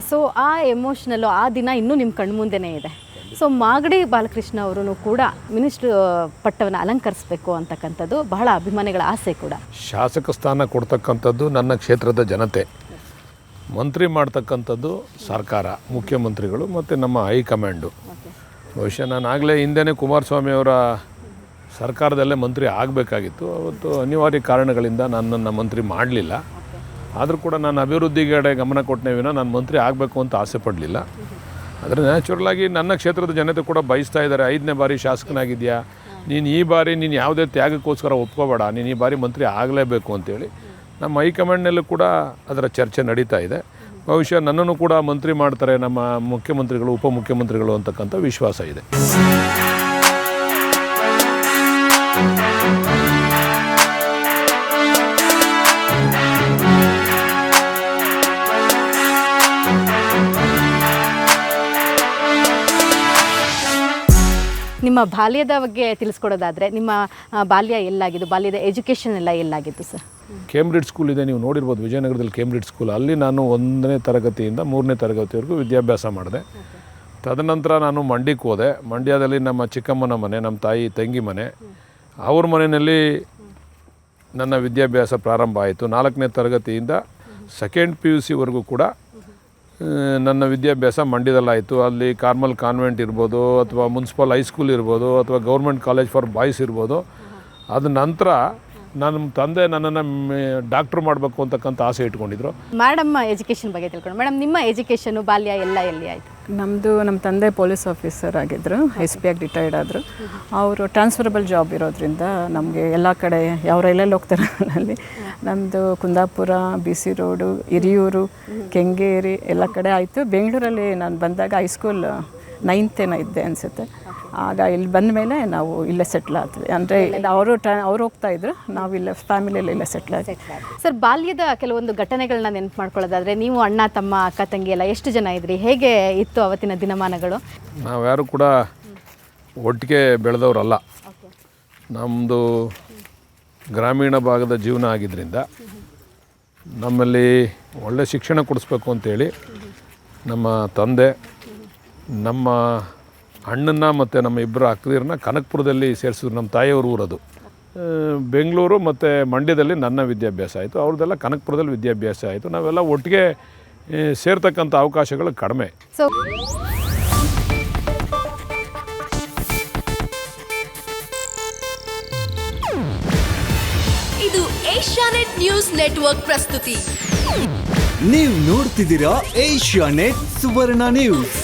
So ಆ ಎಮೋಷ್ನಲ್ಲು ಆ ದಿನ ಇನ್ನೂ ನಿಮ್ಮ ಕಣ್ಮುಂದೆನೇ ಇದೆ. ಸೊ ಮಾಗಡಿ ಬಾಲಕೃಷ್ಣ ಅವರು ಕೂಡ ಮಿನಿಸ್ಟ್ರ್ ಪಟ್ಟವನ್ನು ಅಲಂಕರಿಸಬೇಕು ಅಂತಕ್ಕಂಥದ್ದು ಬಹಳ ಅಭಿಮಾನಿಗಳ ಆಸೆ ಕೂಡ. ಶಾಸಕ ಸ್ಥಾನ ಕೊಡ್ತಕ್ಕಂಥದ್ದು ನನ್ನ ಕ್ಷೇತ್ರದ ಜನತೆ, ಮಂತ್ರಿ ಮಾಡ್ತಕ್ಕಂಥದ್ದು ಸರ್ಕಾರ, ಮುಖ್ಯಮಂತ್ರಿಗಳು ಮತ್ತು ನಮ್ಮ ಹೈಕಮಾಂಡು. ಬಹುಶಃ ನಾನು ಆಗಲೇ ಹಿಂದೆಯೇ ಕುಮಾರಸ್ವಾಮಿ ಅವರ ಸರ್ಕಾರದಲ್ಲೇ ಮಂತ್ರಿ ಆಗಬೇಕಾಗಿತ್ತು. ಅವತ್ತು ಅನಿವಾರ್ಯ ಕಾರಣಗಳಿಂದ ನನ್ನನ್ನು ಮಂತ್ರಿ ಮಾಡಲಿಲ್ಲ. ಆದರೂ ಕೂಡ ನಾನು ಅಭಿವೃದ್ಧಿಗೆ ಗಮನ ಕೊಟ್ಟನೇ ವಿನ ನಾನು ಮಂತ್ರಿ ಆಗಬೇಕು ಅಂತ ಆಸೆ ಪಡಲಿಲ್ಲ. ಆದರೆ ನ್ಯಾಚುರಲಾಗಿ ನನ್ನ ಕ್ಷೇತ್ರದ ಜನತೆ ಕೂಡ ಬಯಸ್ತಾ ಇದ್ದಾರೆ, 5ನೇ ಬಾರಿ ಶಾಸಕನಾಗಿದೆಯಾ, ನೀನು ಈ ಬಾರಿ ನೀನು ಯಾವುದೇ ತ್ಯಾಗಕ್ಕೋಸ್ಕರ ಒಪ್ಕೋಬೇಡ, ನೀನು ಈ ಬಾರಿ ಮಂತ್ರಿ ಆಗಲೇಬೇಕು ಅಂತೇಳಿ ನಮ್ಮ ಹೈಕಮಾಂಡ್ನಲ್ಲೂ ಕೂಡ ಅದರ ಚರ್ಚೆ ನಡೀತಾ ಇದೆ. ಬಹುಶಃ ನನ್ನನ್ನು ಕೂಡ ಮಂತ್ರಿ ಮಾಡ್ತಾರೆ ನಮ್ಮ ಮುಖ್ಯಮಂತ್ರಿಗಳು, ಉಪಮುಖ್ಯಮಂತ್ರಿಗಳು ಅಂತಕ್ಕಂಥ ವಿಶ್ವಾಸ ಇದೆ. ನಿಮ್ಮ ಬಾಲ್ಯದ ಬಗ್ಗೆ ತಿಳಿಸ್ಕೊಡೋದಾದರೆ ನಿಮ್ಮ ಬಾಲ್ಯ ಎಲ್ಲಾಗಿದ್ದು, ಬಾಲ್ಯದ ಎಜುಕೇಷನ್ ಎಲ್ಲ ಎಲ್ಲಾಗಿತ್ತು ಸರ್? ಕೇಂಬ್ರಿಡ್ಜ್ ಸ್ಕೂಲ್ ಇದೆ, ನೀವು ನೋಡಿರ್ಬೋದು ವಿಜಯನಗರದಲ್ಲಿ ಕೇಂಬ್ರಿಡ್ಜ್ ಸ್ಕೂಲ್. ಅಲ್ಲಿ ನಾನು 1ನೇ ತರಗತಿಯಿಂದ 3ನೇ ತರಗತಿವರೆಗೂ ವಿದ್ಯಾಭ್ಯಾಸ ಮಾಡಿದೆ. ತದನಂತರ ನಾನು ಮಂಡ್ಯಕ್ಕೆ ಹೋದೆ. ಮಂಡ್ಯದಲ್ಲಿ ನಮ್ಮ ಚಿಕ್ಕಮ್ಮನ ಮನೆ, ನಮ್ಮ ತಾಯಿ ತಂಗಿ ಮನೆ, ಅವ್ರ ಮನೆಯಲ್ಲಿ ನನ್ನ ವಿದ್ಯಾಭ್ಯಾಸ ಪ್ರಾರಂಭ ಆಯಿತು. 4ನೇ ತರಗತಿಯಿಂದ 2nd PUCವರೆಗೂ ಕೂಡ ನನ್ನ ವಿದ್ಯಾಭ್ಯಾಸ ಮಂಡ್ಯದಲ್ಲಾಯಿತು. ಅಲ್ಲಿ ಕಾರ್ಮಲ್ ಕಾನ್ವೆಂಟ್ ಇರ್ಬೋದು, ಅಥವಾ ಮುನ್ಸಿಪಲ್ ಹೈಸ್ಕೂಲ್ ಇರ್ಬೋದು, ಅಥವಾ ಗೌರ್ಮೆಂಟ್ ಕಾಲೇಜ್ ಫಾರ್ ಬಾಯ್ಸ್ ಇರ್ಬೋದು. ಅದ ನಂತರ ನನ್ನ ತಂದೆ ನನ್ನನ್ನು ಡಾಕ್ಟ್ರ್ ಮಾಡಬೇಕು ಅಂತಕ್ಕಂಥ ಆಸೆ ಇಟ್ಕೊಂಡಿದ್ರು. ಮೇಡಮ್ ಎಜುಕೇಷನ್ ಬಗ್ಗೆ ತಿಳ್ಕೊಂಡು, ಮೇಡಮ್ ನಿಮ್ಮ ಎಜುಕೇಷನ್ನು ಬಾಲ್ಯ ಎಲ್ಲ ಎಲ್ಲಿ ಆಯಿತು? ನಮ್ಮ ತಂದೆ ಪೊಲೀಸ್ ಆಫೀಸರ್ ಆಗಿದ್ದರು, SP ಆಗಿ ರಿಟೈರ್ಡ್ ಆದರು. ಅವರು ಟ್ರಾನ್ಸ್ಫರಬಲ್ ಜಾಬ್ ಇರೋದ್ರಿಂದ ನಮಗೆ ಎಲ್ಲ ಕಡೆ ಯಾವ ರೈಲಲ್ಲಿ ಹೋಗ್ತಾರೆ ಅಲ್ಲಿ ನಮ್ಮದು ಕುಂದಾಪುರ, BC ರೋಡು, ಹಿರಿಯೂರು, ಕೆಂಗೇರಿ ಎಲ್ಲ ಕಡೆ ಆಯಿತು. ಬೆಂಗಳೂರಲ್ಲಿ ನಾನು ಬಂದಾಗ ಹೈಸ್ಕೂಲ್ 9th ಇದ್ದೆ ಅನಿಸುತ್ತೆ. ಆಗ ಇಲ್ಲಿ ಬಂದ ಮೇಲೆ ನಾವು ಇಲ್ಲೇ ಸೆಟ್ಲ್ ಆದ್ವಿ. ಅಂದರೆ ಅವರು ಹೋಗ್ತಾಯಿದ್ರು, ನಾವು ಇಲ್ಲೇ ಫ್ಯಾಮಿಲಿಯಲ್ಲಿ ಇಲ್ಲೇ ಸೆಟ್ಲ್ ಆದ್ವಿ. ಸರ್, ಬಾಲ್ಯದ ಕೆಲವೊಂದು ಘಟನೆಗಳನ್ನ ನೆನಪು ಮಾಡ್ಕೊಳ್ಳೋದಾದರೆ, ನೀವು ಅಣ್ಣ ತಮ್ಮ ಅಕ್ಕ ತಂಗಿ ಎಲ್ಲ ಎಷ್ಟು ಜನ ಇದ್ರಿ? ಹೇಗೆ ಇತ್ತು ಅವತ್ತಿನ ದಿನಮಾನಗಳು? ನಾವು ಯಾರು ಕೂಡ ಒಟ್ಟಿಗೆ ಬೆಳೆದವರಲ್ಲ. ನಮ್ಮದು ಗ್ರಾಮೀಣ ಭಾಗದ ಜೀವನ ಆಗಿದ್ದರಿಂದ ನಮ್ಮಲ್ಲಿ ಒಳ್ಳೆ ಶಿಕ್ಷಣ ಕೊಡಿಸ್ಬೇಕು ಅಂತೇಳಿ ನಮ್ಮ ತಂದೆ ನಮ್ಮ ಅಣ್ಣನ ಮತ್ತು ನಮ್ಮ ಇಬ್ಬರು ಅಕ್ಕದಿರನ್ನ ಕನಕಪುರದಲ್ಲಿ ಸೇರಿಸಿದ್ರು. ನಮ್ಮ ತಾಯಿಯವ್ರ ಊರದು. ಬೆಂಗಳೂರು ಮತ್ತು ಮಂಡ್ಯದಲ್ಲಿ ನನ್ನ ವಿದ್ಯಾಭ್ಯಾಸ ಆಯಿತು, ಅವ್ರದ್ದೆಲ್ಲ ಕನಕಪುರದಲ್ಲಿ ವಿದ್ಯಾಭ್ಯಾಸ ಆಯಿತು. ನಾವೆಲ್ಲ ಒಟ್ಟಿಗೆ ಸೇರ್ತಕ್ಕಂಥ ಅವಕಾಶಗಳು ಕಡಿಮೆ. ಸೊ ಇದು ಏಷ್ಯಾನೆಟ್ ನ್ಯೂಸ್ ನೆಟ್ವರ್ಕ್ ಪ್ರಸ್ತುತಿ. ನೀವು ನೋಡ್ತಿದ್ದೀರಾ ಏಷ್ಯಾನೆಟ್ ಸುವರ್ಣ ನ್ಯೂಸ್.